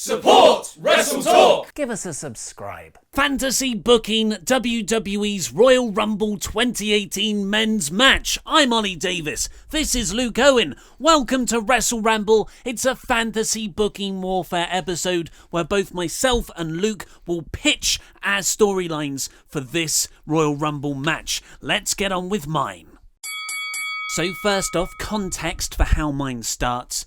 Support WrestleTalk! Give us a subscribe. Fantasy booking WWE's Royal Rumble 2018 men's match. I'm Oli Davis. This is Luke Owen. Welcome to WrestleRamble. It's a fantasy booking warfare episode where both myself and Luke will pitch our storylines for this Royal Rumble match. Let's get on with mine. So first off, context for how mine starts.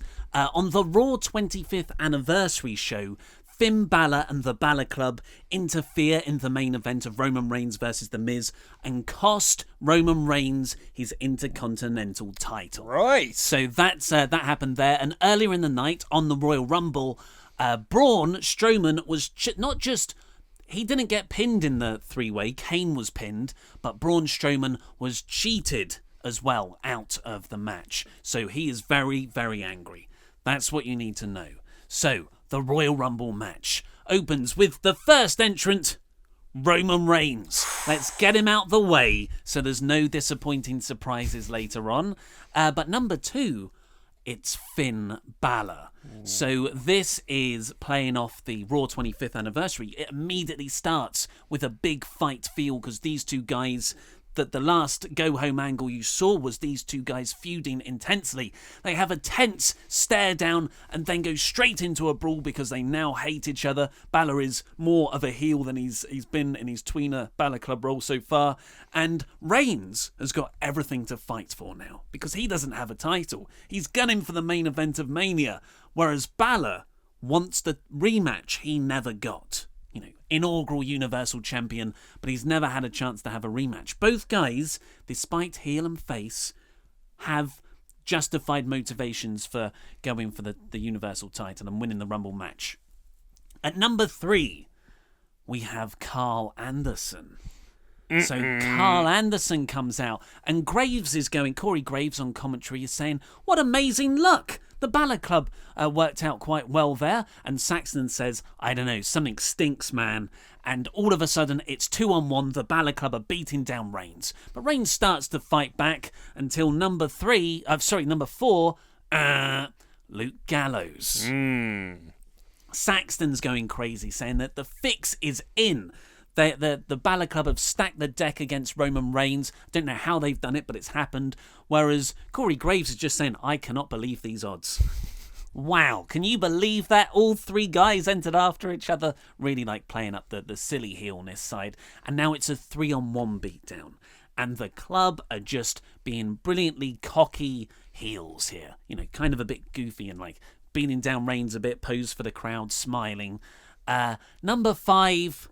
On the Raw 25th anniversary show, Finn Balor and the Balor Club interfere in the main event of Roman Reigns versus The Miz and cost Roman Reigns his Intercontinental title. Right. So that happened there. And earlier in the night on the Royal Rumble, Braun Strowman was not just... He didn't get pinned in the three-way. Kane was pinned, but Braun Strowman was cheated as well out of the match. So he is very, very angry. That's what you need to know. So, the Royal Rumble match opens with the first entrant, Roman Reigns. Let's get him out the way so there's no disappointing surprises later on. But number two, it's Finn Balor. So this is playing off the Raw 25th anniversary. It immediately starts with a big fight feel because these two guys... that the last go-home angle you saw was these two guys feuding intensely. They have a tense stare down and then go straight into a brawl because they now hate each other. Balor is more of a heel than he's been in his tweener Balor Club role so far. And Reigns has got everything to fight for now because he doesn't have a title. He's gunning for the main event of Mania, whereas Balor wants the rematch he never got. You know, inaugural Universal Champion, but he's never had a chance to have a rematch. Both guys, despite heel and face, have justified motivations for going for the Universal title and winning the Rumble match. At number 3, we have Carl Anderson. So Carl Anderson comes out, and Graves is going, Corey Graves on commentary is saying, what amazing luck! The Balor Club worked out quite well there, and Saxton says, I don't know, something stinks, man. And all of a sudden, it's 2-on-1, the Balor Club are beating down Reigns. But Reigns starts to fight back until number 4, Luke Gallows. Saxton's going crazy, saying that the fix is in. The Balor Club have stacked the deck against Roman Reigns. I don't know how they've done it, but it's happened. Whereas Corey Graves is just saying, I cannot believe these odds. Wow, can you believe that? All three guys entered after each other, really like playing up the silly heelness side. And now it's a 3-on-1 beatdown. And the club are just being brilliantly cocky heels here. You know, kind of a bit goofy and like beating down Reigns a bit, pose for the crowd, smiling. Number 5...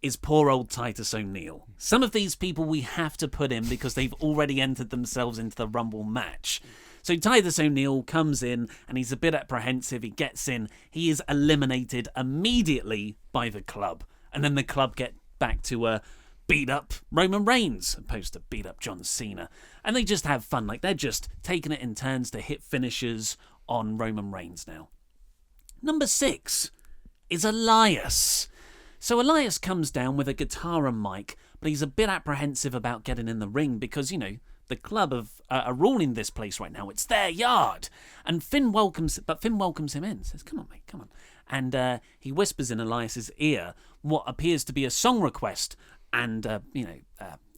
is poor old Titus O'Neil. Some of these people we have to put in because they've already entered themselves into the Rumble match. So Titus O'Neil comes in and he's a bit apprehensive. He gets in. He is eliminated immediately by the club. And then the club get back to beat up Roman Reigns opposed to beat up John Cena. And they just have fun. Like they're just taking it in turns to hit finishers on Roman Reigns now. Number 6 is Elias. So Elias comes down with a guitar and mic, but he's a bit apprehensive about getting in the ring because, you know, the club are ruling this place right now. It's their yard. And Finn welcomes him in, says, come on, mate, come on. And he whispers in Elias's ear what appears to be a song request. And,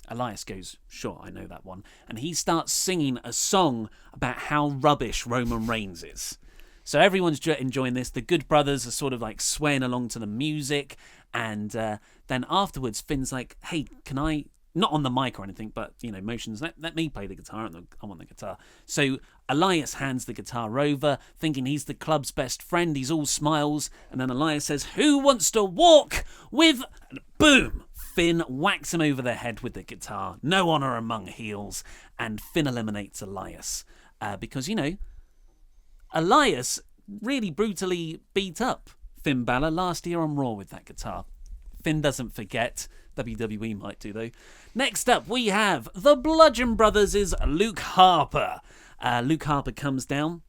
Elias goes, sure, I know that one. And he starts singing a song about how rubbish Roman Reigns is. So everyone's enjoying this. The Good Brothers are sort of like swaying along to the music. And then afterwards, Finn's like, hey, can I, not on the mic or anything, but, you know, motions, let me play the guitar. I want the guitar. So Elias hands the guitar over, thinking he's the club's best friend. He's all smiles. And then Elias says, who wants to walk with... Boom! Finn whacks him over the head with the guitar. No honor among heels. And Finn eliminates Elias. Because, you know... Elias really brutally beat up Finn Balor last year on Raw with that guitar. Finn doesn't forget. WWE might do, though. Next up, we have the Bludgeon Brothers' Luke Harper. Luke Harper comes down.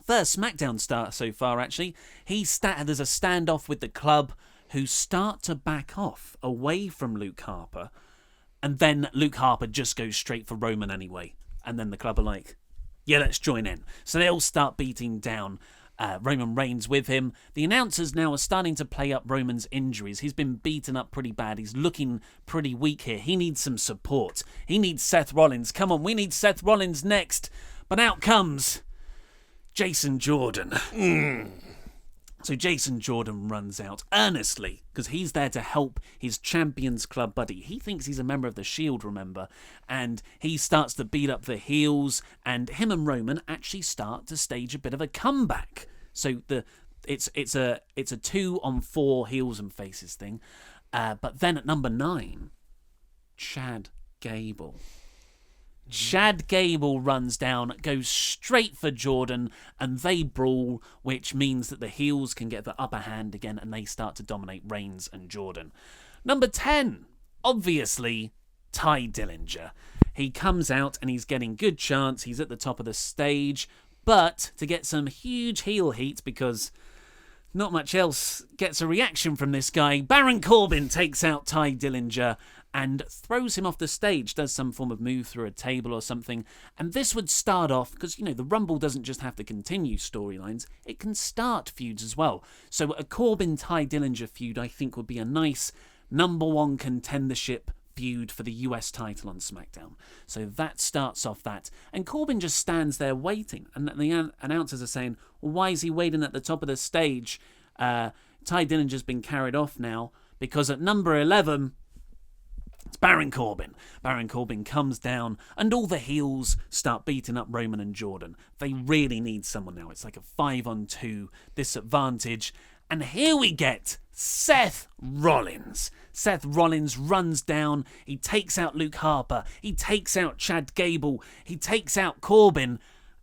First SmackDown star so far, actually. There's a standoff with the club who start to back off away from Luke Harper. And then Luke Harper just goes straight for Roman anyway. And then the club are like, yeah, let's join in. So they all start beating down Roman Reigns with him. The announcers now are starting to play up Roman's injuries. He's been beaten up pretty bad. He's looking pretty weak here. He needs some support. He needs Seth Rollins. Come on, we need Seth Rollins next. But out comes Jason Jordan. So Jason Jordan runs out earnestly because he's there to help his Champions Club buddy. He thinks he's a member of the Shield, remember, and he starts to beat up the heels, and him and Roman actually start to stage a bit of a comeback. So it's a 2-on-4 heels and faces thing. But then at number 9, Chad Gable. Chad Gable runs down, goes straight for Jordan, and they brawl, which means that the heels can get the upper hand again, and they start to dominate Reigns and Jordan. Number 10, obviously, Ty Dillinger. He comes out and he's getting good chance. He's at the top of the stage, but to get some huge heel heat, because not much else gets a reaction from this guy, Baron Corbin takes out Ty Dillinger and throws him off the stage, does some form of move through a table or something. And this would start off, because, you know, the Rumble doesn't just have to continue storylines, it can start feuds as well. So a Corbin-Ty Dillinger feud, I think, would be a nice number 1 contendership feud for the US title on SmackDown. So that starts off that. And Corbin just stands there waiting. And the announcers are saying, well, why is he waiting at the top of the stage? Ty Dillinger's been carried off now, because at number 11... it's Baron Corbin. Baron Corbin comes down and all the heels start beating up Roman and Jordan. They really need someone now. It's like a 5-on-2 disadvantage. And here we get Seth Rollins. Seth Rollins runs down. He takes out Luke Harper. He takes out Chad Gable. He takes out Corbin.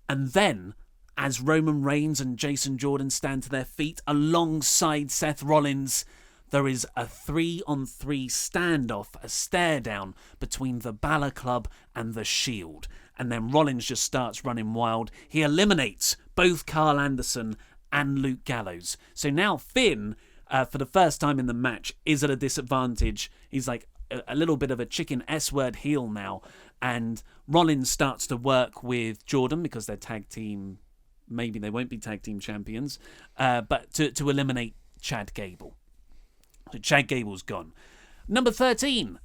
And then, as Roman Reigns and Jason Jordan stand to their feet alongside Seth Rollins, there is a 3-on-3 standoff, a stare down between the Balor Club and the Shield. And then Rollins just starts running wild. He eliminates both Carl Anderson and Luke Gallows. So now Finn, for the first time in the match, is at a disadvantage. He's like a little bit of a chicken S-word heel now. And Rollins starts to work with Jordan because they're tag team. Maybe they won't be tag team champions. But to eliminate Chad Gable. So Chad Gable's gone. Number 13.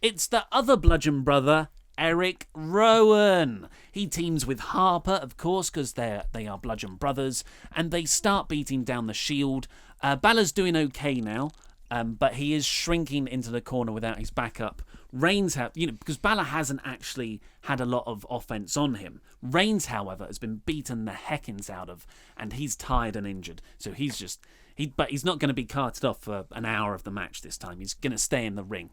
It's the other Bludgeon brother, Eric Rowan. He teams with Harper, of course, because they are Bludgeon brothers, and they start beating down the Shield. Balor's doing okay now, but he is shrinking into the corner without his backup. Reigns, because Balor hasn't actually had a lot of offense on him. Reigns, however, has been beaten the heckins out of, and he's tired and injured. So but he's not going to be carted off for an hour of the match this time. He's going to stay in the ring.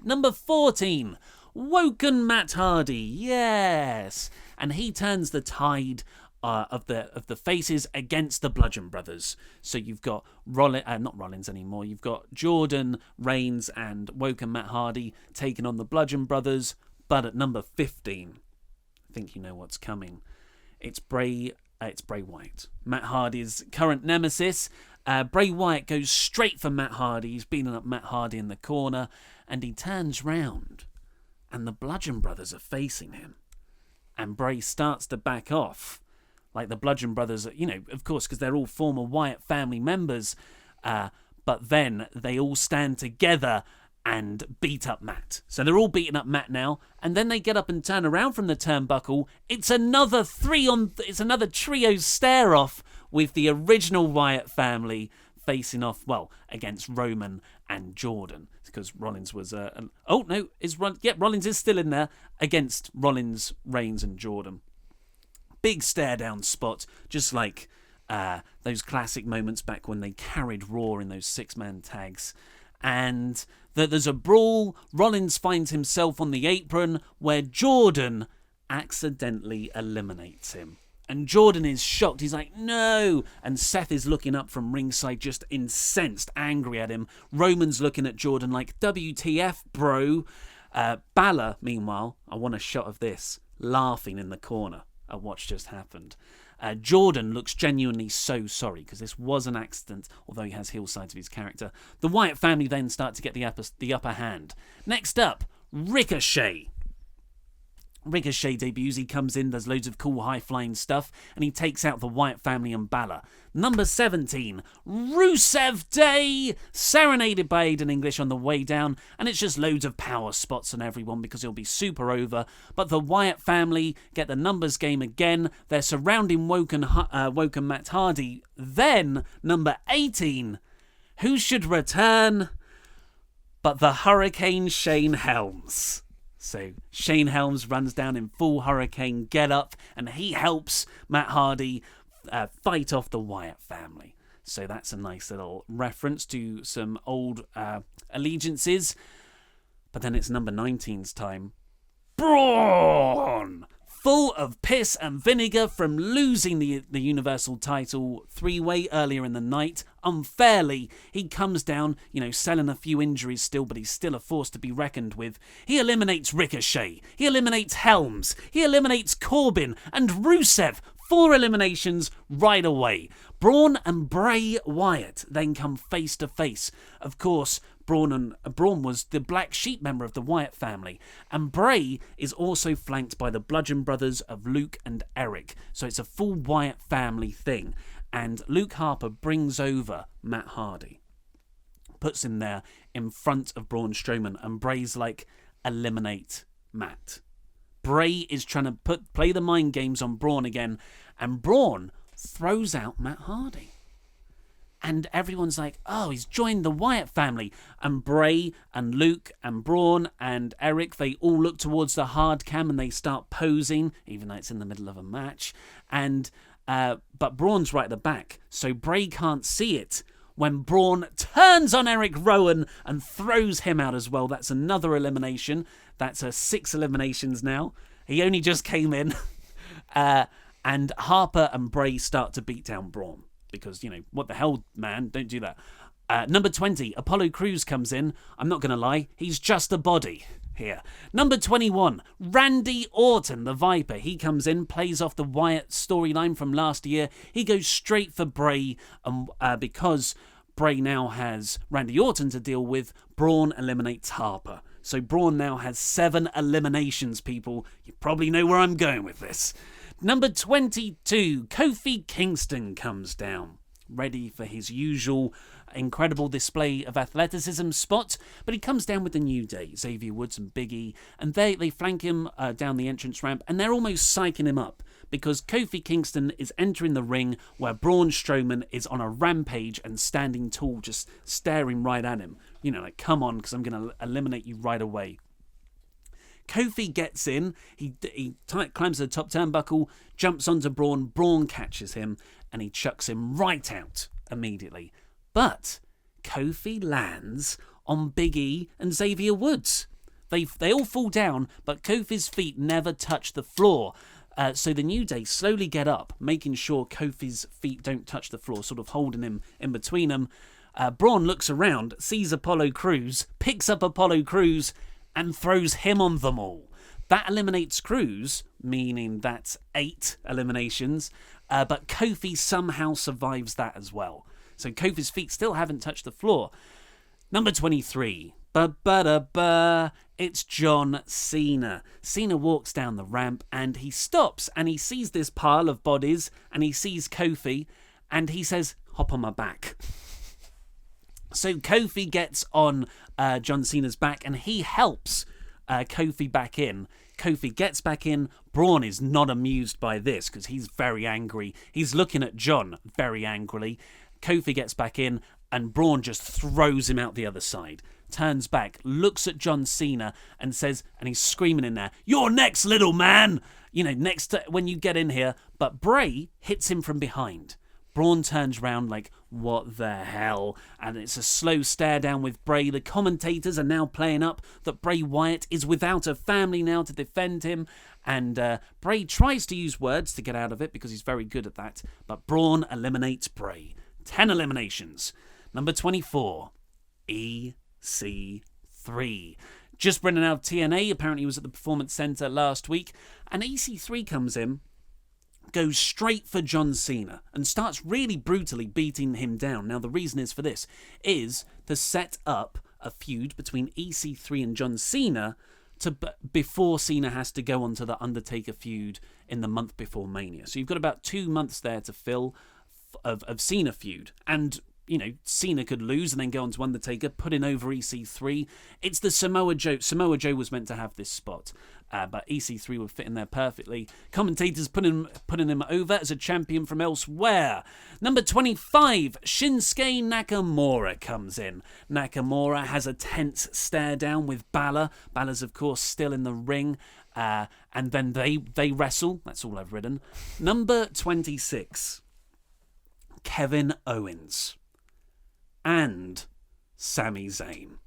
Number 14, Woken Matt Hardy. Yes, and he turns the tide of the faces against the Bludgeon Brothers. So you've got not Rollins anymore. You've got Jordan, Reigns, and Woken Matt Hardy taking on the Bludgeon Brothers. But at number 15, I think you know what's coming. It's Bray Wyatt, Matt Hardy's current nemesis. Bray Wyatt goes straight for Matt Hardy. He's beating up Matt Hardy in the corner, and he turns round, and the Bludgeon Brothers are facing him. And Bray starts to back off. Like the Bludgeon Brothers, of course, because they're all former Wyatt family members. But then they all stand together and beat up Matt. So they're all beating up Matt now, and then they get up and turn around from the turnbuckle. It's another trio stare off with the original Wyatt family facing off, against Roman and Jordan, because Rollins was Rollins is still in there against Rollins, Reigns, and Jordan. Big stare down spot, just like those classic moments back when they carried Raw in those 6-man tags. And there's a brawl. Rollins finds himself on the apron where Jordan accidentally eliminates him. And Jordan is shocked. He's like, no. And Seth is looking up from ringside, just incensed, angry at him. Roman's looking at Jordan like, WTF, bro. Balor, meanwhile, I want a shot of this, laughing in the corner at what's just happened. Jordan looks genuinely so sorry because this was an accident, although he has heel sides of his character. The Wyatt family then start to get the upper hand. Next up, Ricochet. Ricochet debuts, he comes in, does loads of cool high-flying stuff, and he takes out the Wyatt family and Balor. Number 17, Rusev Day, serenaded by Aiden English on the way down, and it's just loads of power spots on everyone because he'll be super over. But the Wyatt family get the numbers game again. They're surrounding Woken Matt Hardy. Then, number 18, who should return but the Hurricane Shane Helms. So Shane Helms runs down in full Hurricane get-up, and he helps Matt Hardy fight off the Wyatt family. So that's a nice little reference to some old allegiances. But then it's number 19's time. Braun! Full of piss and vinegar from losing the Universal title three-way earlier in the night. Unfairly, he comes down, selling a few injuries still, but he's still a force to be reckoned with. He eliminates Ricochet. He eliminates Helms. He eliminates Corbin and Rusev. 4 eliminations right away. Braun and Bray Wyatt then come face to face. Of course, Braun was the black sheep member of the Wyatt family, and Bray is also flanked by the Bludgeon Brothers of Luke and Eric. So it's a full Wyatt family thing. And Luke Harper brings over Matt Hardy, puts him there in front of Braun Strowman, and Bray's like, eliminate Matt. Bray is trying to play the mind games on Braun again, and Braun throws out Matt Hardy. And everyone's like, oh, he's joined the Wyatt family. And Bray and Luke and Braun and Eric, they all look towards the hard cam and they start posing, even though it's in the middle of a match. And but Braun's right at the back, so Bray can't see it. When Braun turns on Eric Rowan and throws him out as well. That's another elimination. That's 6 eliminations now. He only just came in. And Harper and Bray start to beat down Braun. Because, what the hell, man? Don't do that. Number 20, Apollo Crews comes in. I'm not going to lie, he's just a body here. Number 21, Randy Orton, the Viper. He comes in, plays off the Wyatt storyline from last year. He goes straight for Bray, because Bray now has Randy Orton to deal with. Braun eliminates Harper. So Braun now has 7 eliminations, people. You probably know where I'm going with this. Number 22, Kofi Kingston comes down, ready for his usual incredible display of athleticism spot, but he comes down with the New Day, Xavier Woods and Big E, and they flank him down the entrance ramp, and they're almost psyching him up, because Kofi Kingston is entering the ring where Braun Strowman is on a rampage and standing tall, just staring right at him. Come on, because I'm going to eliminate you right away. Kofi gets in, he climbs the top turnbuckle, jumps onto Braun, Braun catches him, and he chucks him right out immediately. But Kofi lands on Big E and Xavier Woods. They all fall down, but Kofi's feet never touch the floor. So the New Day slowly get up, making sure Kofi's feet don't touch the floor, sort of holding him in between them. Braun looks around, sees Apollo Crews, picks up Apollo Crews, and throws him on them all. That eliminates Crews, meaning that's 8 eliminations, but Kofi somehow survives that as well. So Kofi's feet still haven't touched the floor. Number 23, it's John Cena. Cena walks down the ramp and he stops and he sees this pile of bodies and he sees Kofi and he says, hop on my back. So Kofi gets on John Cena's back and he helps Kofi back in. Kofi gets back in. Braun is not amused by this because he's very angry. He's looking at John very angrily. Kofi gets back in and Braun just throws him out the other side. Turns back, looks at John Cena and says, and he's screaming in there, "You're next, little man!" Next when you get in here. But Bray hits him from behind. Braun turns round like, what the hell? And it's a slow stare down with Bray. The commentators are now playing up that Bray Wyatt is without a family now to defend him. And Bray tries to use words to get out of it because he's very good at that. But Braun eliminates Bray. 10 eliminations. Number 24, EC3. Just running out of TNA. Apparently he was at the Performance Center last week. And EC3 comes in, goes straight for John Cena and starts really brutally beating him down. Now, the reason is for this is to set up a feud between EC3 and John Cena before Cena has to go on to the Undertaker feud in the month before Mania. So you've got about 2 months there to fill of Cena feud. And, Cena could lose and then go on to Undertaker, putting over EC3. It's the Samoa Joe. Samoa Joe was meant to have this spot, but EC3 would fit in there perfectly. Commentators putting him over as a champion from elsewhere. Number 25, Shinsuke Nakamura comes in. Nakamura has a tense stare down with Balor. Balor's, of course, still in the ring. And then they wrestle. That's all I've written. Number 26, Kevin Owens and Sami Zayn.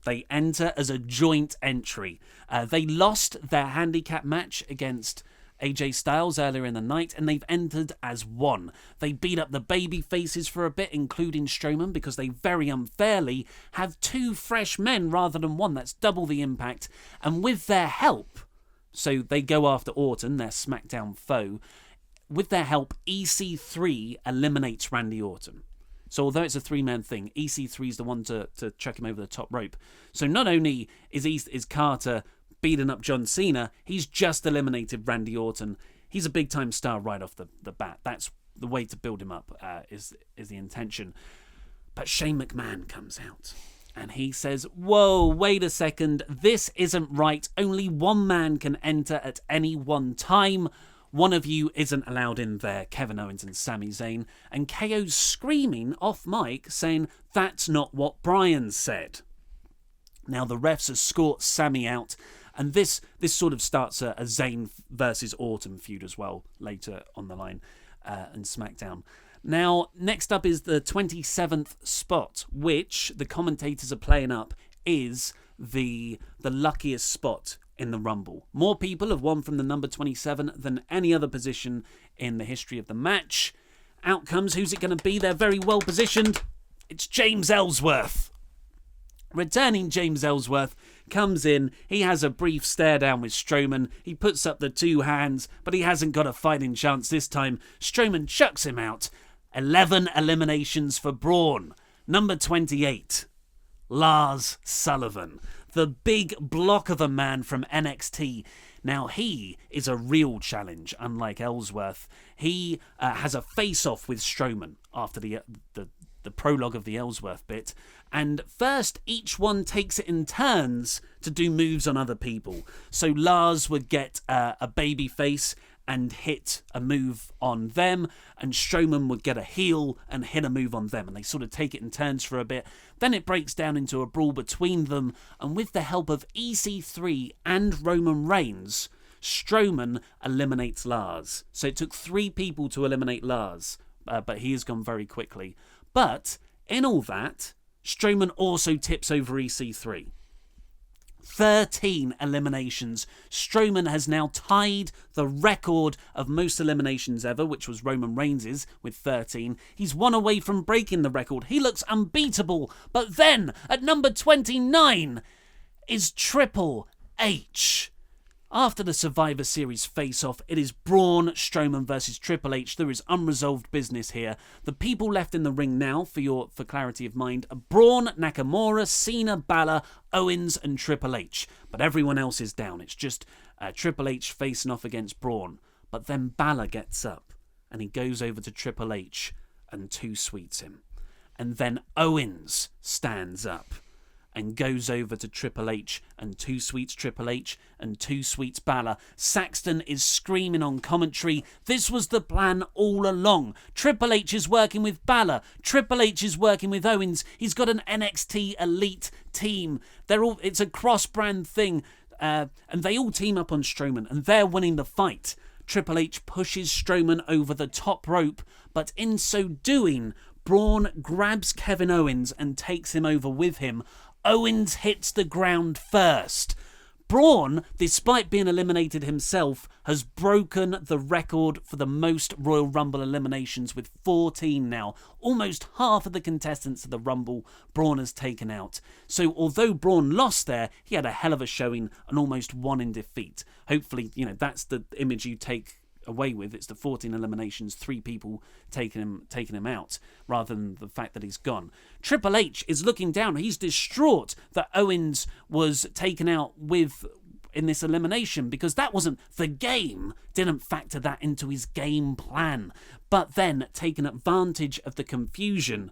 They enter as a joint entry. They lost their handicap match against AJ Styles earlier in the night, and they've entered as one. They beat up the baby faces for a bit, including Strowman, because they very unfairly have 2 fresh men rather than 1. That's double the impact. And with their help, so they go after Orton, their SmackDown foe. With their help, EC3 eliminates Randy Orton. So although it's a 3-man thing, EC3 is the one to chuck him over the top rope. So not only is Carter beating up John Cena, he's just eliminated Randy Orton. He's a big-time star right off the bat. That's the way to build him up, is the intention. But Shane McMahon comes out, and he says, whoa, wait a second, this isn't right. Only 1 man can enter at any one time. One of you isn't allowed in there, Kevin Owens and Sami Zayn. And KO's screaming off mic, saying, that's not what Brian said. Now the refs escort Sami out, and this sort of starts a Zayn versus Orton feud as well later on the line and SmackDown. Now, next up is the 27th spot, which the commentators are playing up is the luckiest spot in the Rumble. More people have won from the number 27 than any other position in the history of the match. Out comes, who's it going to be? They're very well positioned. It's James Ellsworth. Returning James Ellsworth comes in. He has a brief stare down with Strowman. He puts up the 2 hands, but he hasn't got a fighting chance this time. Strowman chucks him out. 11 eliminations for Braun. Number 28, Lars Sullivan. The big block of a man from NXT. Now, he is a real challenge, unlike Ellsworth. He has a face-off with Strowman after the prologue of the Ellsworth bit. And first, each one takes it in turns to do moves on other people. So Lars would get a baby face and hit a move on them, and Strowman would get a heel and hit a move on them, and they sort of take it in turns for a bit. Then it breaks down into a brawl between them, and with the help of EC3 and Roman Reigns, Strowman eliminates Lars. So it took 3 people to eliminate Lars, but he has gone very quickly. But in all that, Strowman also tips over EC3. 13 eliminations. Strowman has now tied the record of most eliminations ever, which was Roman Reigns' with 13. He's 1 away from breaking the record. He looks unbeatable. But then, at number 29, is Triple H. After the Survivor Series face-off, it is Braun Strowman versus Triple H. There is unresolved business here. The people left in the ring now, for clarity of mind, are Braun, Nakamura, Cena, Balor, Owens, and Triple H. But everyone else is down. It's just Triple H facing off against Braun. But then Balor gets up, and he goes over to Triple H and 2-sweets him. And then Owens stands up and goes over to Triple H and 2-sweets Triple H and 2-sweets Balor. Saxton is screaming on commentary, this was the plan all along. Triple H is working with Balor. Triple H is working with Owens. He's got an NXT elite team. It's a cross-brand thing. And they all team up on Strowman, and they're winning the fight. Triple H pushes Strowman over the top rope, but in so doing, Braun grabs Kevin Owens and takes him over with him. Owens hits the ground first. Braun, despite being eliminated himself, has broken the record for the most Royal Rumble eliminations with 14 now. Almost half of the contestants of the Rumble, Braun has taken out. So although Braun lost there, he had a hell of a showing and almost won in defeat. Hopefully, that's the image you take away with. It's the 14 eliminations, 3 people taking him out, rather than the fact that he's gone. Triple H is looking down. He's distraught that Owens was taken out with in this elimination, because that wasn't the game, didn't factor that into his game plan. But then, taking advantage of the confusion,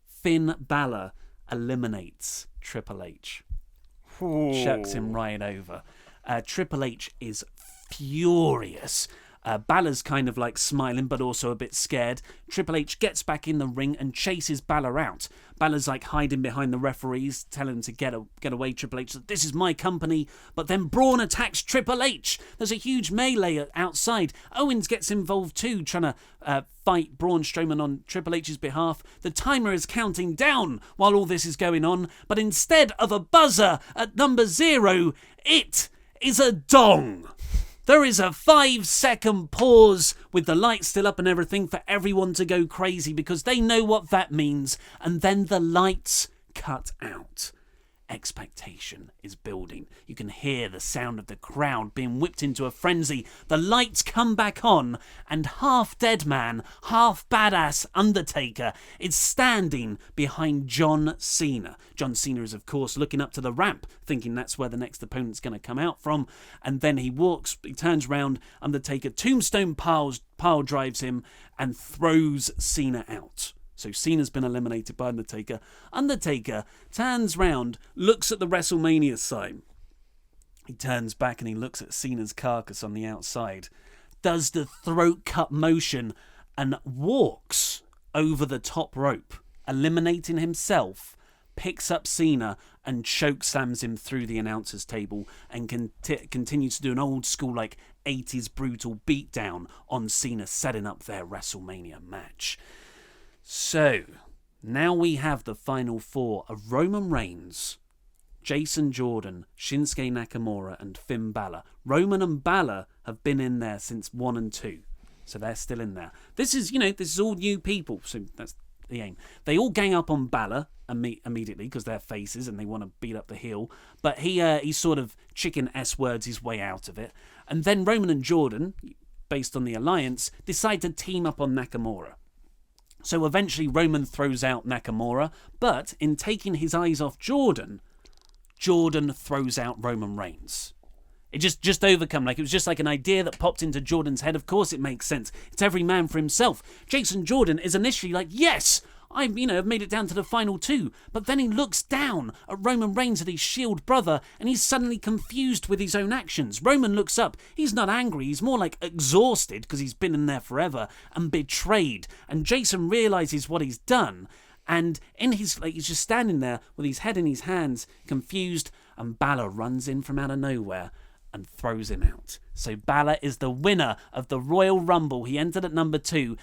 Finn Balor eliminates Triple H. Ooh. Chucks him right over. Triple H is furious. Balor's kind of like smiling but also a bit scared. Triple H gets back in the ring and chases Balor out. Balor's like hiding behind the referees, telling him to get away. Triple H says, "This is my company." But then Braun attacks Triple H. There's a huge melee outside. Owens gets involved too, trying to fight Braun Strowman on Triple H's behalf. The timer is counting down while all this is going on, but instead of a buzzer at number 0, it is a dong. There is a 5-second pause with the lights still up and everything for everyone to go crazy because they know what that means. And then the lights cut out. Expectation is building. You can hear the sound of the crowd being whipped into a frenzy. The lights come back on and half dead man, half badass Undertaker is standing behind John Cena. John Cena is of course looking up to the ramp, thinking that's where the next opponent's going to come out from. And then he turns round, Undertaker tombstone pile drives him and throws Cena out. So Cena's been eliminated by Undertaker. Undertaker turns round, looks at the WrestleMania sign. He turns back and he looks at Cena's carcass on the outside, does the throat cut motion and walks over the top rope, eliminating himself, picks up Cena and chokeslams him through the announcer's table and continues to do an old school like 80s brutal beatdown on Cena, setting up their WrestleMania match. So, now we have the final 4 of Roman Reigns, Jason Jordan, Shinsuke Nakamura and Finn Balor. Roman and Balor have been in there since 1 and 2, so they're still in there. This is all new people, so that's the aim. They all gang up on Balor immediately because they're faces and they want to beat up the heel, but he sort of chicken S-words his way out of it. And then Roman and Jordan, based on the alliance, decide to team up on Nakamura. So eventually Roman throws out Nakamura, but in taking his eyes off Jordan throws out Roman Reigns. It just overcome, like it was just like an idea that popped into Jordan's head. Of course it makes sense. It's every man for himself. Jason Jordan is initially like, yes, I've made it down to the final 2. But then he looks down at Roman Reigns and his Shield brother, and he's suddenly confused with his own actions. Roman looks up. He's not angry. He's more like exhausted because he's been in there forever and betrayed. And Jason realizes what he's done. And he's just standing there with his head in his hands, confused. And Balor runs in from out of nowhere and throws him out. So Balor is the winner of the Royal Rumble. He entered at number 2.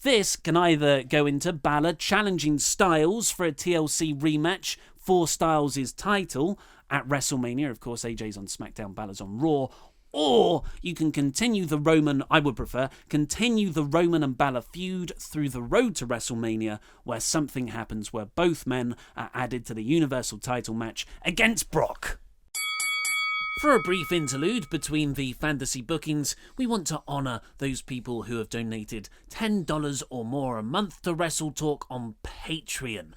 This can either go into Balor challenging Styles for a TLC rematch for Styles' title at WrestleMania. Of course, AJ's on SmackDown, Balor's on Raw. Or you can continue the Roman and Balor feud through the road to WrestleMania, where something happens where both men are added to the Universal title match against Brock. For a brief interlude between the fantasy bookings, we want to honour those people who have donated $10 or more a month to WrestleTalk on Patreon.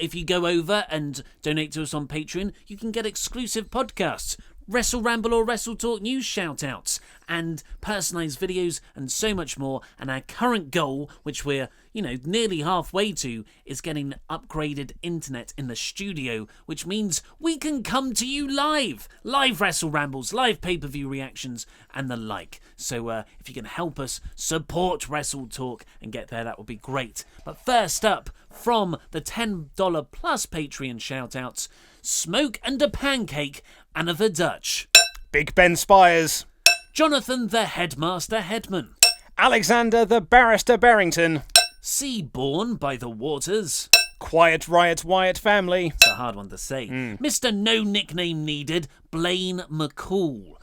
If you go over and donate to us on Patreon, you can get exclusive podcasts, WrestleRamble or WrestleTalk news shoutouts, and personalised videos and so much more. And our current goal, which we're nearly halfway to, is getting upgraded internet in the studio, which means we can come to you live WrestleRambles, live pay-per-view reactions and the like. So if you can help us support WrestleTalk and get there, that would be great. But first up, from the $10 plus Patreon shoutouts, Smoke and a Pancake, Anna the Dutch, Big Ben Spires, Jonathan the Headmaster Headman, Alexander the Barrister Barrington, Seaborn by the Waters, Quiet Riot Wyatt Family. It's a hard one to say. Mr. No Nickname Needed, Blaine McCall.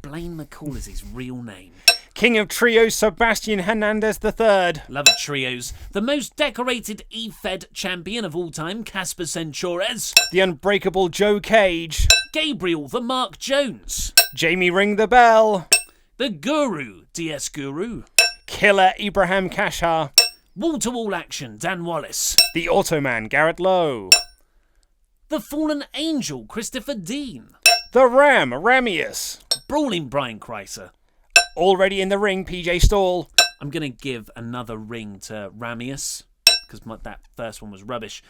Blaine McCall is his real name. King of Trios Sebastian Hernandez III. Love of trios. The most decorated E-Fed champion of all time, Casper Centores. The Unbreakable Joe Cage. Gabriel the Mark Jones. Jamie Ring the Bell. The Guru, DS Guru. Killer Ibrahim Kashar. Wall-to-wall action, Dan Wallace. The Automan Garrett Lowe. The Fallen Angel, Christopher Dean. The Ram, Ramius. Brawling Brian Kreiser. Already in the ring, PJ Stall. I'm going to give another ring to Ramius, because that first one was rubbish.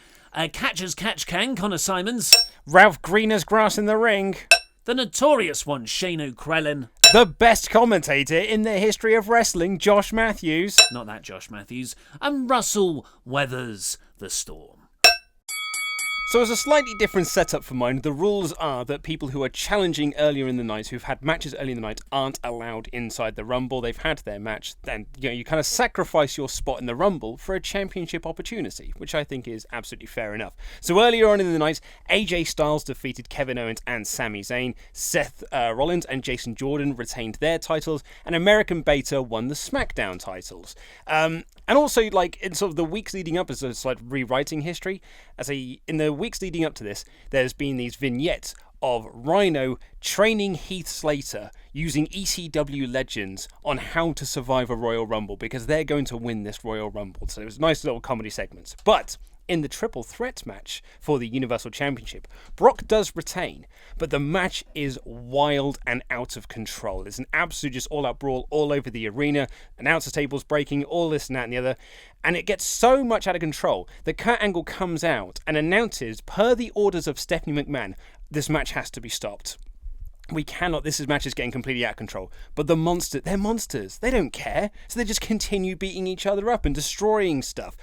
Catcher's Catch Can, Connor Simons. Ralph Greener's grass in the ring. The notorious one, Shane O'Krellin. The best commentator in the history of wrestling, Josh Matthews. Not that Josh Matthews. And Russell weathers the storm. So it's a slightly different setup for mine. The rules are that people who are challenging earlier in the night, who've had matches early in the night, aren't allowed inside the Rumble. They've had their match. Then you kind of sacrifice your spot in the Rumble for a championship opportunity, which I think is absolutely fair enough. So earlier on in the night, AJ Styles defeated Kevin Owens and Sami Zayn. Seth Rollins and Jason Jordan retained their titles, and American Beta won the SmackDown titles. And also, like, in sort of the weeks leading up, as a slight rewriting history, in the weeks leading up to this, there's been these vignettes of Rhino training Heath Slater using ECW legends on how to survive a Royal Rumble, because they're going to win this Royal Rumble. So it was nice little comedy segments. But in the triple threat match for the Universal Championship, Brock does retain, but the match is wild and out of control. It's an absolute just all-out brawl all over the arena, announcer tables breaking, all this and that and the other, and it gets so much out of control that Kurt Angle comes out and announces, per the orders of Stephanie McMahon, this match has to be stopped. We cannot, match is getting completely out of control. But they're monsters. They don't care. So they just continue beating each other up and destroying stuff.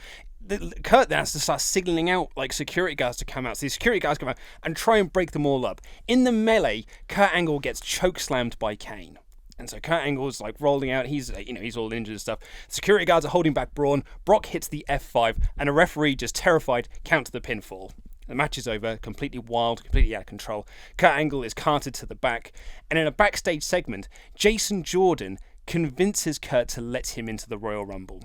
Kurt then has to start signalling out like security guards to come out. So the security guards come out and try and break them all up. In the melee, Kurt Angle gets chokeslammed by Kane. And so Kurt Angle's like rolling out. He's all injured and stuff. Security guards are holding back Braun. Brock hits the F5, and a referee, just terrified, counts the pinfall. The match is over, completely wild, completely out of control. Kurt Angle is carted to the back, and in a backstage segment, Jason Jordan convinces Kurt to let him into the Royal Rumble.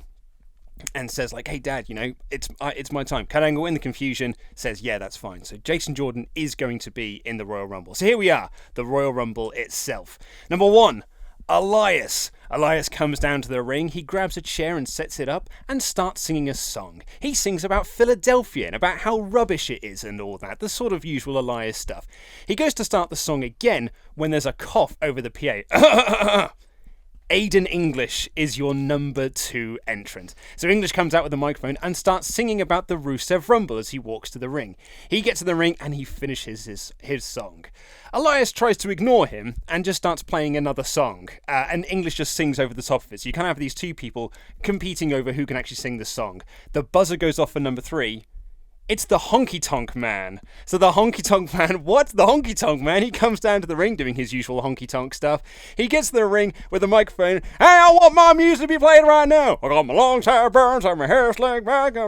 And says like, hey Dad, it's my time. Kurt Angle, in the confusion, says, yeah, that's fine. So Jason Jordan is going to be in the Royal Rumble. So here we are, the Royal Rumble itself. Number 1, Elias. Elias comes down to the ring, he grabs a chair and sets it up and starts singing a song. He sings about Philadelphia and about how rubbish it is and all that, the sort of usual Elias stuff. He goes to start the song again when there's a cough over the PA. Aiden English is your number 2 entrant. So English comes out with the microphone and starts singing about the Rusev Rumble as he walks to the ring. He gets to the ring and he finishes his song. Elias tries to ignore him and just starts playing another song. And English just sings over the top of it. So you kind of have these two people competing over who can actually sing the song. The buzzer goes off for number 3. It's the Honky Tonk Man. So the Honky Tonk Man, the Honky Tonk Man, he comes down to the ring doing his usual honky tonk stuff. He gets to the ring with a microphone. Hey, I want my music to be played right now. I got my long hair burns and my hair slicked back.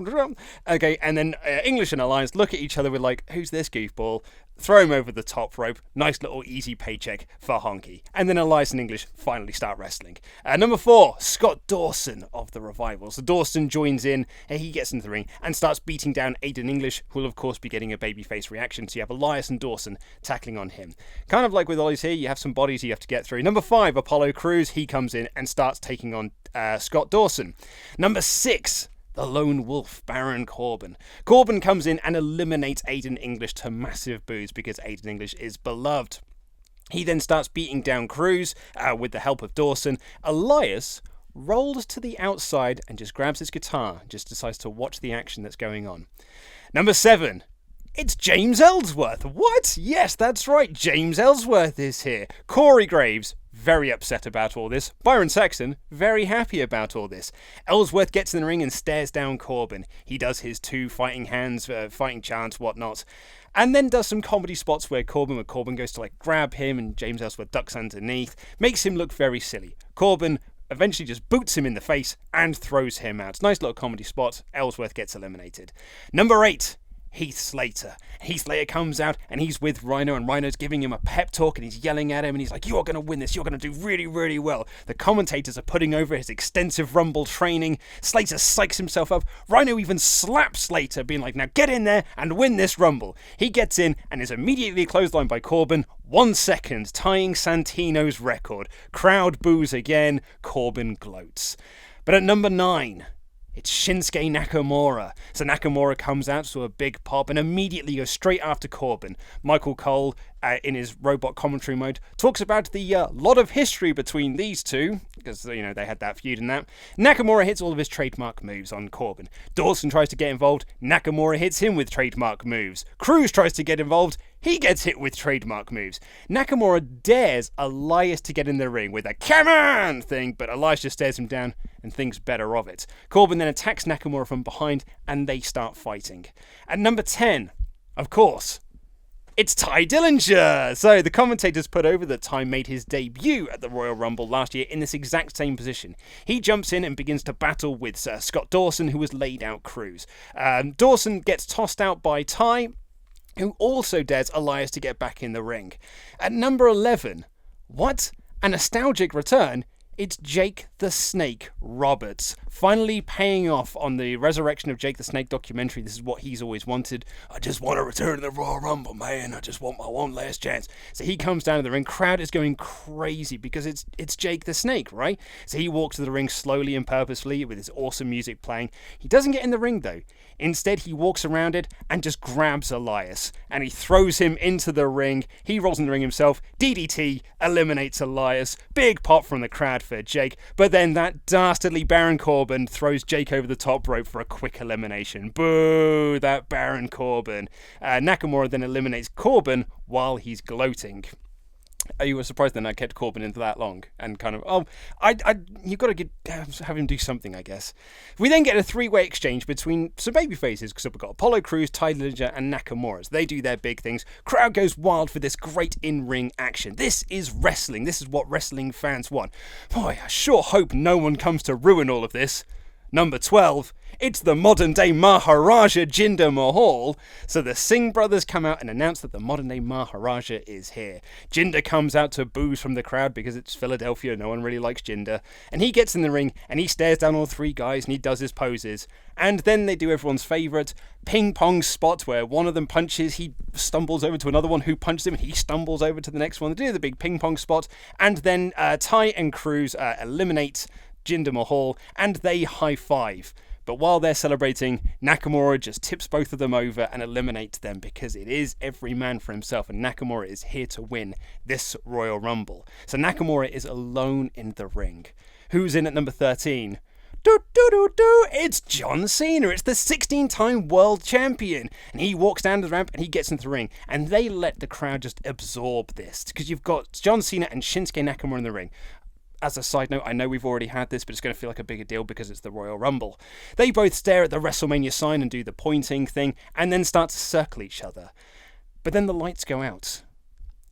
Okay, and then English and Elias look at each other with like, who's this goofball? Throw him over the top rope. Nice little easy paycheck for Honky. And then Elias and English finally start wrestling. Number 4, Scott Dawson of the Revival. So Dawson joins in. He gets into the ring and starts beating down Aiden English, who will of course be getting a babyface reaction. So you have Elias and Dawson tackling on him. Kind of like with Ollie's here, you have some bodies you have to get through. Number 5, Apollo Crews. He comes in and starts taking on Scott Dawson. Number 6, the Lone Wolf, Baron Corbin. Corbin comes in and eliminates Aiden English to massive boos because Aiden English is beloved. He then starts beating down Cruz with the help of Dawson. Elias rolls to the outside and just grabs his guitar and just decides to watch the action that's going on. Number 7, it's James Ellsworth. What? Yes, that's right. James Ellsworth is here. Corey Graves, very upset about all this. Byron Saxton, very happy about all this. Ellsworth gets in the ring and stares down Corbin. He does his 2 fighting hands, fighting chants, whatnot. And then does some comedy spots where Corbin goes to like grab him and James Ellsworth ducks underneath. Makes him look very silly. Corbin eventually just boots him in the face and throws him out. Nice little comedy spot. Ellsworth gets eliminated. Number 8, Heath Slater. Heath Slater comes out and he's with Rhino, and Rhino's giving him a pep talk and he's yelling at him and he's like, you're going to win this, you're going to do really, really well. The commentators are putting over his extensive Rumble training. Slater psychs himself up. Rhino even slaps Slater, being like, now get in there and win this Rumble. He gets in and is immediately clotheslined by Corbin. 1 second, tying Santino's record. Crowd boos again. Corbin gloats. But at number 9, It's Shinsuke Nakamura. So Nakamura comes out to a big pop and immediately goes straight after Corbin. Michael Cole, in his robot commentary mode, talks about the lot of history between these two, because, they had that feud and that. Nakamura hits all of his trademark moves on Corbin. Dawson tries to get involved. Nakamura hits him with trademark moves. Cruz tries to get involved. He gets hit with trademark moves. Nakamura dares Elias to get in the ring with a "come on" thing, but Elias just stares him down and thinks better of it. Corbin then attacks Nakamura from behind and they start fighting. At number 10, of course, it's Ty Dillinger. So the commentators put over that Ty made his debut at the Royal Rumble last year in this exact same position. He jumps in and begins to battle with Scott Dawson, who has laid out Cruz. Dawson gets tossed out by Ty, who also dares Elias to get back in the ring. At number 11, what? A nostalgic return? It's Jake the Snake Roberts, finally paying off on the Resurrection of Jake the Snake documentary. This is what he's always wanted. I just want to return to the Royal Rumble, man. I just want my one last chance. So he comes down to the ring. Crowd is going crazy because it's Jake the Snake, right? So he walks to the ring slowly and purposefully with his awesome music playing. He doesn't get in the ring, though. Instead, he walks around it and just grabs Elias, and he throws him into the ring. He rolls in the ring himself. DDT eliminates Elias. Big pop from the crowd for Jake, but then that dastardly Baron Corbin throws Jake over the top rope for a quick elimination. Boo, that Baron Corbin. Nakamura then eliminates Corbin while he's gloating. You were surprised then I kept Corbin into that long and kind of, you've got to have him do something, I guess. We then get a three-way exchange between some baby faces, because we've got Apollo Crews, Ty Dillinger, and Nakamura. So they do their big things. Crowd goes wild for this great in-ring action. This is wrestling. This is what wrestling fans want. Boy, I sure hope no one comes to ruin all of this. Number 12, it's the modern-day Maharaja Jinder Mahal. So the Singh brothers come out and announce that the modern-day Maharaja is here. Jinder comes out to boos from the crowd because it's Philadelphia, no one really likes Jinder. And he gets in the ring and he stares down all three guys and he does his poses. And then they do everyone's favourite ping-pong spot where one of them punches, he stumbles over to another one who punches him, and he stumbles over to the next one. They do the big ping-pong spot, and then Ty and Cruz eliminate Jinder Mahal, and they high-five. But while they're celebrating, Nakamura just tips both of them over and eliminates them because it is every man for himself, and Nakamura is here to win this Royal Rumble. So Nakamura is alone in the ring. Who's in at number 13? It's John Cena. It's the 16-time world champion. And he walks down the ramp and he gets into the ring. And they let the crowd just absorb this because you've got John Cena and Shinsuke Nakamura in the ring. As a side note, I know we've already had this, but it's going to feel like a bigger deal because it's the Royal Rumble. They both stare at the WrestleMania sign and do the pointing thing, and then start to circle each other. But then the lights go out,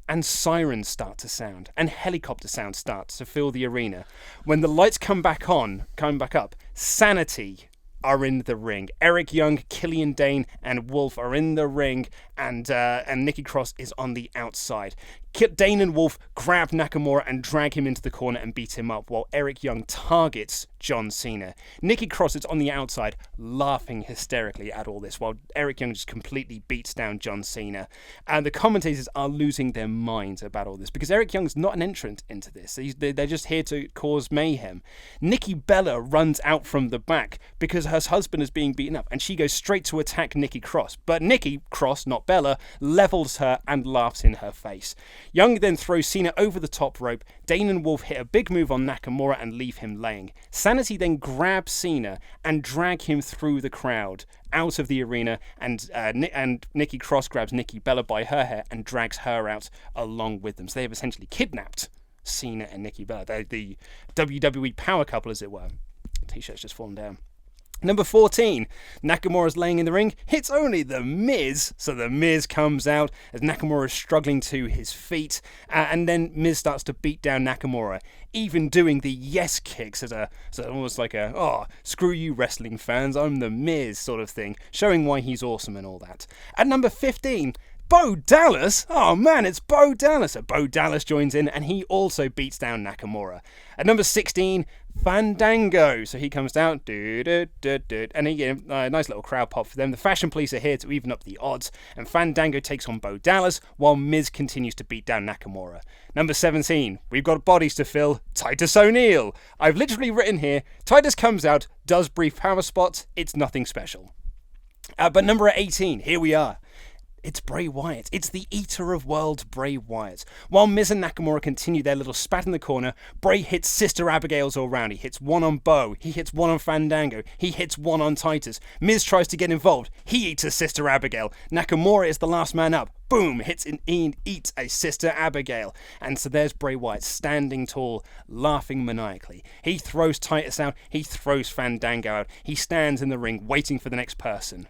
and sirens start to sound, and helicopter sound starts to fill the arena. When the lights come back up, Sanity are in the ring. Eric Young, Killian Dane, and Wolf are in the ring, and Nikki Cross is on the outside. Dane and Wolf grab Nakamura and drag him into the corner and beat him up, while Eric Young targets John Cena. Nikki Cross is on the outside, laughing hysterically at all this, while Eric Young just completely beats down John Cena. And the commentators are losing their minds about all this, because Eric Young's not an entrant into this. They're just here to cause mayhem. Nikki Bella runs out from the back because her husband is being beaten up, and she goes straight to attack Nikki Cross. But Nikki Cross, not Bella, levels her and laughs in her face. Young then throws Cena over the top rope. Dane and Wolf hit a big move on Nakamura and leave him laying. Sanity then grabs Cena and drag him through the crowd out of the arena, and Nikki Cross grabs Nikki Bella by her hair and drags her out along with them. So they have essentially kidnapped Cena and Nikki Bella. They're the WWE power couple, as it were. T-shirt's just fallen down. Number 14, Nakamura's laying in the ring. It's only The Miz. So The Miz comes out as Nakamura is struggling to his feet. And then Miz starts to beat down Nakamura, even doing the yes kicks as almost like screw you wrestling fans, I'm The Miz sort of thing, showing why he's awesome and all that. At number 15, Bo Dallas? Oh man, it's Bo Dallas. So Bo Dallas joins in and he also beats down Nakamura. At number 16, Fandango. So he comes down, and he gets a nice little crowd pop for them. The Fashion Police are here to even up the odds, and Fandango takes on Bo Dallas while Miz continues to beat down Nakamura. Number 17, we've got bodies to fill, Titus O'Neil. I've literally written here, Titus comes out, does brief power spots, it's nothing special. But number 18, here we are. It's Bray Wyatt. It's the Eater of Worlds, Bray Wyatt. While Miz and Nakamura continue their little spat in the corner, Bray hits Sister Abigail's all round. He hits one on Bo. He hits one on Fandango. He hits one on Titus. Miz tries to get involved. He eats a Sister Abigail. Nakamura is the last man up. Boom! Eats a Sister Abigail. And so there's Bray Wyatt standing tall, laughing maniacally. He throws Titus out. He throws Fandango out. He stands in the ring waiting for the next person.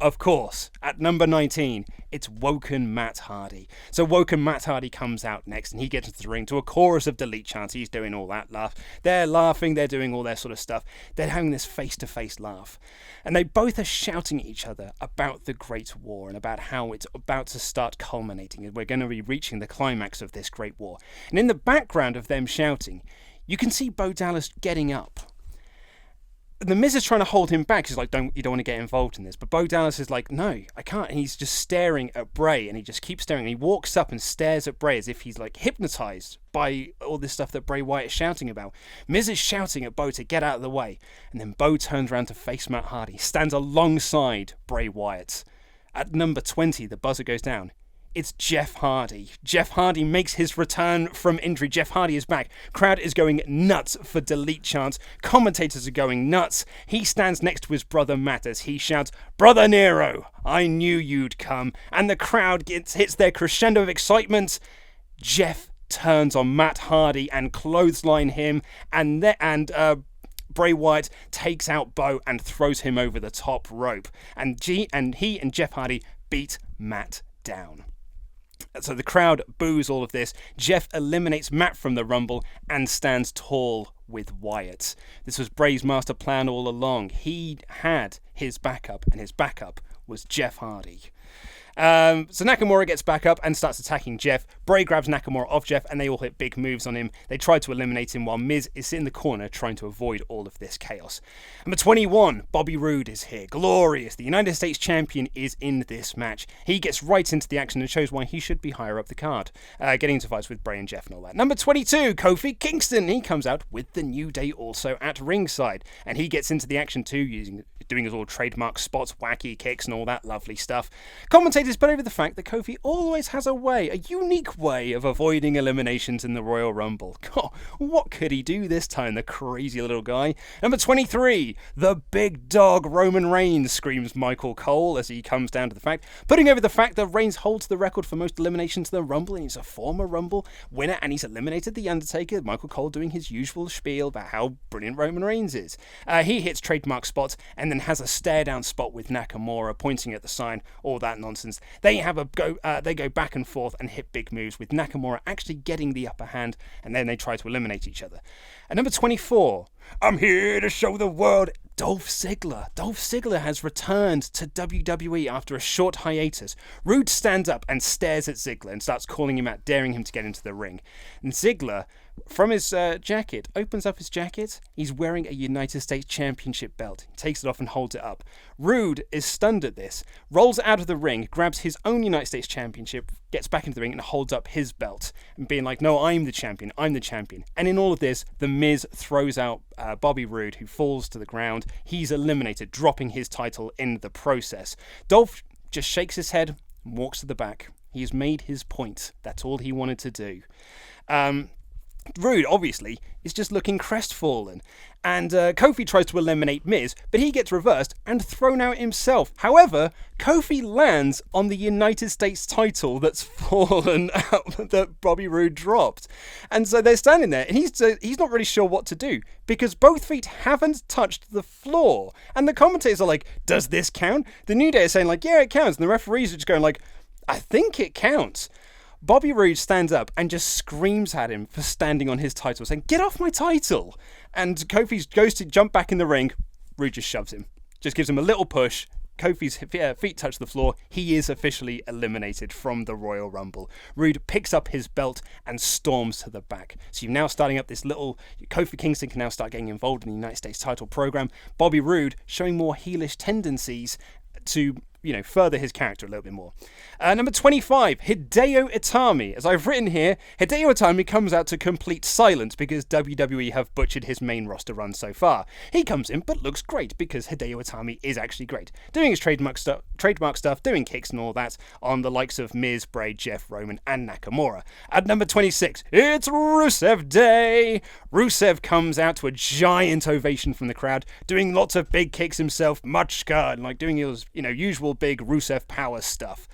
Of course, at number 19, it's Woken Matt Hardy. So Woken Matt Hardy comes out next and he gets into the ring to a chorus of delete chants. He's doing all that laugh. They're laughing, they're doing all their sort of stuff. They're having this face-to-face laugh. And they both are shouting at each other about the Great War and about how it's about to start culminating and we're going to be reaching the climax of this Great War. And in the background of them shouting, you can see Bo Dallas getting up. The Miz is trying to hold him back. He's like, you don't want to get involved in this. But Bo Dallas is like, no, I can't. And he's just staring at Bray, and he just keeps staring. And he walks up and stares at Bray as if he's like hypnotized by all this stuff that Bray Wyatt is shouting about. Miz is shouting at Bo to get out of the way. And then Bo turns around to face Matt Hardy, stands alongside Bray Wyatt. At number 20, the buzzer goes down. It's Jeff Hardy. Jeff Hardy makes his return from injury. Jeff Hardy is back. Crowd is going nuts for delete chants. Commentators are going nuts. He stands next to his brother Matt as he shouts, "Brother Nero, I knew you'd come." And the crowd hits their crescendo of excitement. Jeff turns on Matt Hardy and clothesline him, and Bray Wyatt takes out Bo and throws him over the top rope. And he and Jeff Hardy beat Matt down. So the crowd boos all of this. Jeff eliminates Matt from the Rumble and stands tall with Wyatt. This was Bray's master plan all along. He had his backup, and his backup was Jeff Hardy. So Nakamura gets back up and starts attacking Jeff. Bray grabs Nakamura off Jeff and they all hit big moves on him. They try to eliminate him while Miz is in the corner trying to avoid all of this chaos. Number 21, Bobby Roode is here. Glorious. The United States Champion is in this match. He gets right into the action and shows why he should be higher up the card. Getting into fights with Bray and Jeff and all that. Number 22, Kofi Kingston. He comes out with the New Day also at ringside. And he gets into the action too, doing his all trademark spots, wacky kicks and all that lovely stuff. Commentators put over the fact that Kofi always has a unique way of avoiding eliminations in the Royal Rumble. God, what could he do this time, the crazy little guy? Number 23, the big dog Roman Reigns, screams Michael Cole as he comes down to the fact, putting over the fact that Reigns holds the record for most eliminations in the Rumble, and he's a former Rumble winner, and he's eliminated The Undertaker. Michael Cole doing his usual spiel about how brilliant Roman Reigns is. He hits trademark spots and then has a stare down spot with Nakamura, pointing at the sign, all that nonsense. They go back and forth and hit big moves, with Nakamura actually getting the upper hand, and then they try to eliminate each other. At number 24, I'm here to show the world, Dolph Ziggler. Dolph Ziggler has returned to WWE after a short hiatus. Roode stands up and stares at Ziggler and starts calling him out, daring him to get into the ring. And Ziggler, from his jacket, opens up his jacket. He's wearing a United States Championship belt. He takes it off and holds it up. Roode is stunned at this, rolls out of the ring, grabs his own United States Championship, gets back into the ring and holds up his belt, and being like, no, I'm the champion. And in all of this, The Miz throws out Bobby Roode, who falls to the ground. He's eliminated, dropping his title in the process. Dolph just shakes his head and walks to the back. He has made his point. That's all he wanted to do. Roode, obviously, is just looking crestfallen. And Kofi tries to eliminate Miz, but he gets reversed and thrown out himself. However, Kofi lands on the United States title that's fallen out, that Bobby Roode dropped. And so they're standing there, and he's not really sure what to do, because both feet haven't touched the floor. And the commentators are like, does this count? The New Day is saying like, yeah, it counts. And the referees are just going like, I think it counts. Bobby Roode stands up and just screams at him for standing on his title, saying, get off my title! And Kofi goes to jump back in the ring. Roode just shoves him. Just gives him a little push, Kofi's feet touch the floor, he is officially eliminated from the Royal Rumble. Rude picks up his belt and storms to the back. So you're now starting up this little... Kofi Kingston can now start getting involved in the United States title program. Bobby Roode showing more heelish tendencies to... further his character a little bit more. Number 25, Hideo Itami. As I've written here, Hideo Itami comes out to complete silence because WWE have butchered his main roster run so far. He comes in but looks great because Hideo Itami is actually great. Doing his trademark stuff, doing kicks and all that on the likes of Miz, Bray, Jeff, Roman and Nakamura. At number 26, it's Rusev Day. Rusev comes out to a giant ovation from the crowd, doing lots of big kicks himself, Muchka, and doing his usual big Rusev power stuff.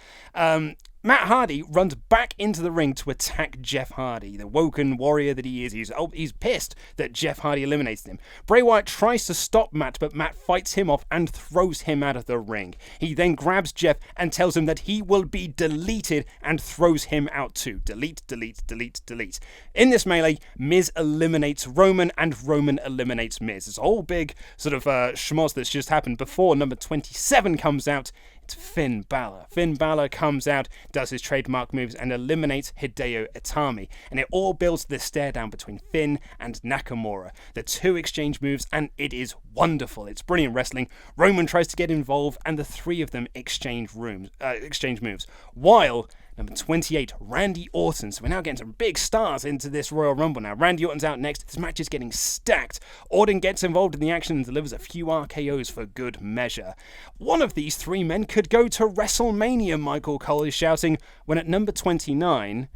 Matt Hardy runs back into the ring to attack Jeff Hardy, the woken warrior that he is. He's pissed that Jeff Hardy eliminated him. Bray Wyatt tries to stop Matt, but Matt fights him off and throws him out of the ring. He then grabs Jeff and tells him that he will be deleted and throws him out too. Delete, delete, delete, delete. In this melee, Miz eliminates Roman and Roman eliminates Miz. It's a whole big sort of schmoz that's just happened before number 27 comes out. It's Finn Balor. Finn Balor comes out, does his trademark moves, and eliminates Hideo Itami. And it all builds this stare down between Finn and Nakamura. The two exchange moves, and it is wonderful. It's brilliant wrestling. Roman tries to get involved, and the three of them exchange moves. While number 28, Randy Orton. So we're now getting some big stars into this Royal Rumble now. Randy Orton's out next. This match is getting stacked. Orton gets involved in the action and delivers a few RKOs for good measure. One of these three men could go to WrestleMania, Michael Cole is shouting, when at number 29,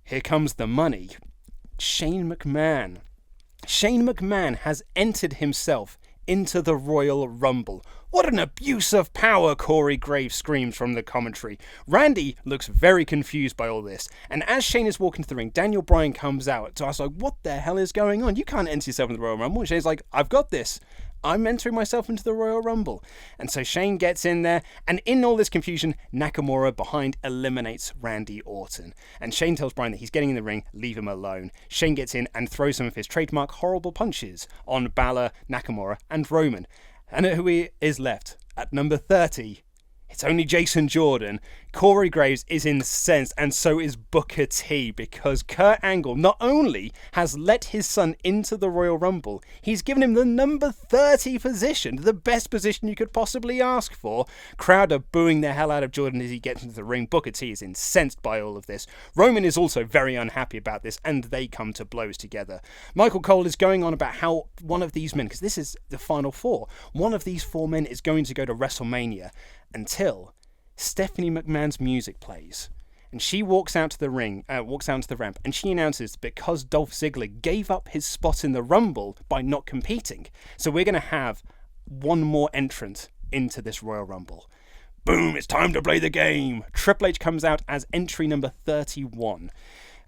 here comes the money. Shane McMahon. Shane McMahon has entered himself into the Royal Rumble. What an abuse of power, Corey Graves screams from the commentary. Randy looks very confused by all this, and as Shane is walking to the ring, Daniel Bryan comes out to ask, what the hell is going on? You can't enter yourself in the Royal Rumble. And Shane's like, I've got this. I'm entering myself into the Royal Rumble. And so Shane gets in there, and in all this confusion, Nakamura behind eliminates Randy Orton. And Shane tells Bryan that he's getting in the ring, leave him alone. Shane gets in and throws some of his trademark horrible punches on Balor, Nakamura, and Roman. And who is left? At number 30, it's only Jason Jordan. Corey Graves is incensed, and so is Booker T, because Kurt Angle not only has let his son into the Royal Rumble, he's given him the number 30 position, the best position you could possibly ask for. Crowd are booing the hell out of Jordan as he gets into the ring. Booker T is incensed by all of this. Roman is also very unhappy about this, and they come to blows together. Michael Cole is going on about how one of these men, because this is the final four, one of these four men is going to go to WrestleMania until Stephanie McMahon's music plays, and she walks out to the ramp, and she announces because Dolph Ziggler gave up his spot in the Rumble by not competing, so we're going to have one more entrant into this Royal Rumble. Boom, it's time to play the game. Triple H comes out as entry number 31.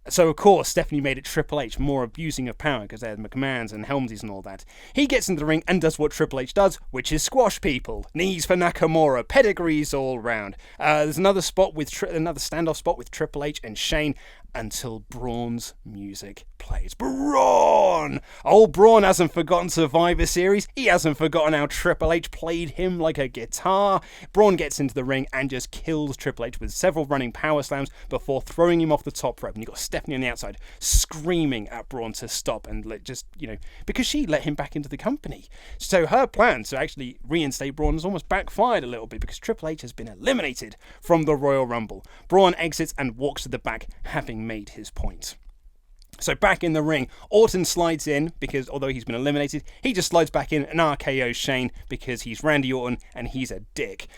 So, of course, Stephanie made it Triple H, more abusing of power, because they had McMahons and Helmsies and all that. He gets into the ring and does what Triple H does, which is squash people. Knees for Nakamura, pedigrees all round. There's another spot with another standoff spot with Triple H and Shane until Braun's music plays. Braun! Old Braun hasn't forgotten Survivor Series. He hasn't forgotten how Triple H played him like a guitar. Braun gets into the ring and just kills Triple H with several running power slams before throwing him off the top rope. And you've got Stephanie on the outside screaming at Braun to stop and because she let him back into the company. So her plan to actually reinstate Braun has almost backfired a little bit because Triple H has been eliminated from the Royal Rumble. Braun exits and walks to the back, having made his point. So back in the ring, Orton slides in because although he's been eliminated, he just slides back in and RKOs Shane because he's Randy Orton and he's a dick,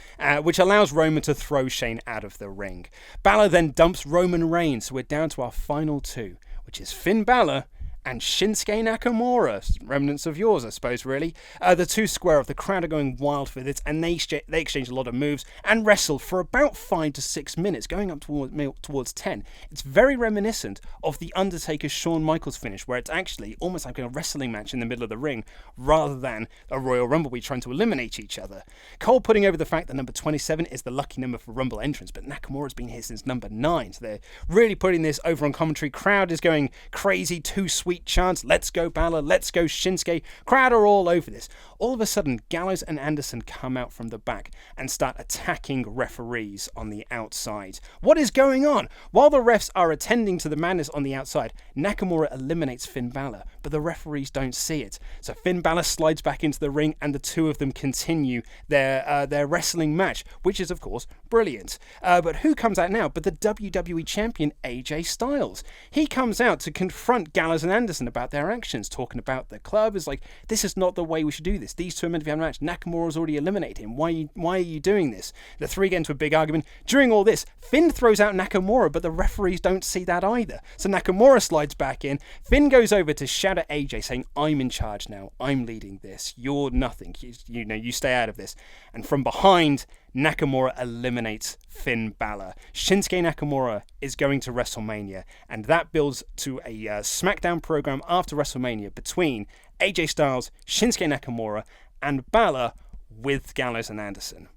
which allows Roman to throw Shane out of the ring. Balor then dumps Roman Reigns, so we're down to our final two, which is Finn Balor and Shinsuke Nakamura, remnants of yours, I suppose, really. The two square off, the crowd are going wild for this, and they exchange a lot of moves and wrestle for about 5 to 6 minutes, going up towards 10. It's very reminiscent of the Undertaker's Shawn Michaels finish, where it's actually almost like a wrestling match in the middle of the ring, rather than a Royal Rumble where you're trying to eliminate each other. Cole putting over the fact that number 27 is the lucky number for Rumble entrance, but Nakamura's been here since number 9, so they're really putting this over on commentary. Crowd is going crazy, too sweet sweet chants, let's go Balor, let's go Shinsuke. Crowd are all over this. All of a sudden, Gallows and Anderson come out from the back and start attacking referees on the outside. What is going on? While the refs are attending to the madness on the outside, Nakamura eliminates Finn Balor, but the referees don't see it. So Finn Balor slides back into the ring and the two of them continue their wrestling match, which is, of course, brilliant. But who comes out now but the WWE Champion AJ Styles? He comes out to confront Gallows and Anderson about their actions, talking about the club. It's like, this is not the way we should do this. These two are meant to be having a match. Nakamura's already eliminated him. Why are you doing this? The three get into a big argument. During all this, Finn throws out Nakamura, but the referees don't see that either. So Nakamura slides back in. Finn goes over to shout at AJ, saying, I'm in charge now. I'm leading this. You're nothing. You stay out of this. And from behind, Nakamura eliminates Finn Balor. Shinsuke Nakamura is going to WrestleMania, and that builds to a SmackDown program after WrestleMania between AJ Styles, Shinsuke Nakamura, and Balor with Gallows and Anderson.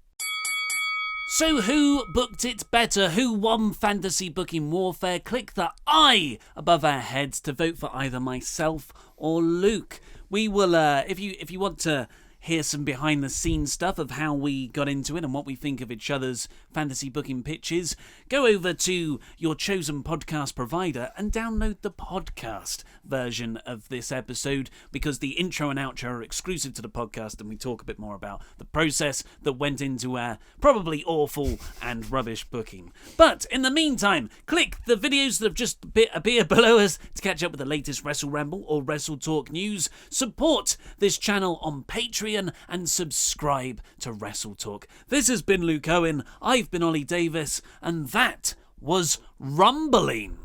So who booked it better? Who won Fantasy Booking Warfare? Click the I above our heads to vote for either myself or Luke. We will, if you want to hear some behind the scenes stuff of how we got into it and what we think of each other's fantasy booking pitches, go over to your chosen podcast provider and download the podcast version of this episode, because the intro and outro are exclusive to the podcast and we talk a bit more about the process that went into our probably awful and rubbish booking. But in the meantime, click the videos that have just appeared below us to catch up with the latest WrestleRamble or WrestleTalk news. Support this channel on Patreon and subscribe to WrestleTalk. This has been Luke Owen, I've been Ollie Davis, and that was Rumbling.